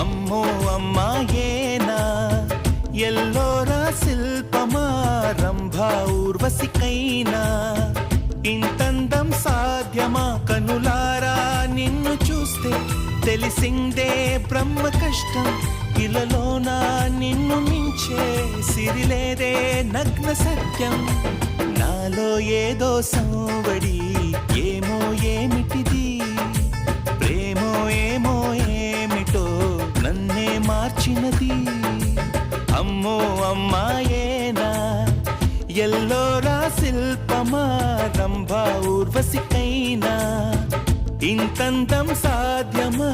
అమ్మో అమ్మాయేనా ఎల్లోరా శిల్పమా రంభా ఊర్వశికైనా ఇంతందం సాధ్యమా కనులారా నిన్ను చూస్తే తెలిసిందే బ్రహ్మ కష్టం ఇలలోన నిన్ను మించే సిరిలేదే నగ్న సత్యం నాలో ఏదో సంవడి ఏమో ఏమిటిది ప్రేమో ఏమో ఏమిటో నన్నే మార్చినది అమ్మో అమ్మాయేనా ఎల్లోరా శిల్పమా రంభా ఊర్వశికైనా ఇంతంతం సాధ్యమా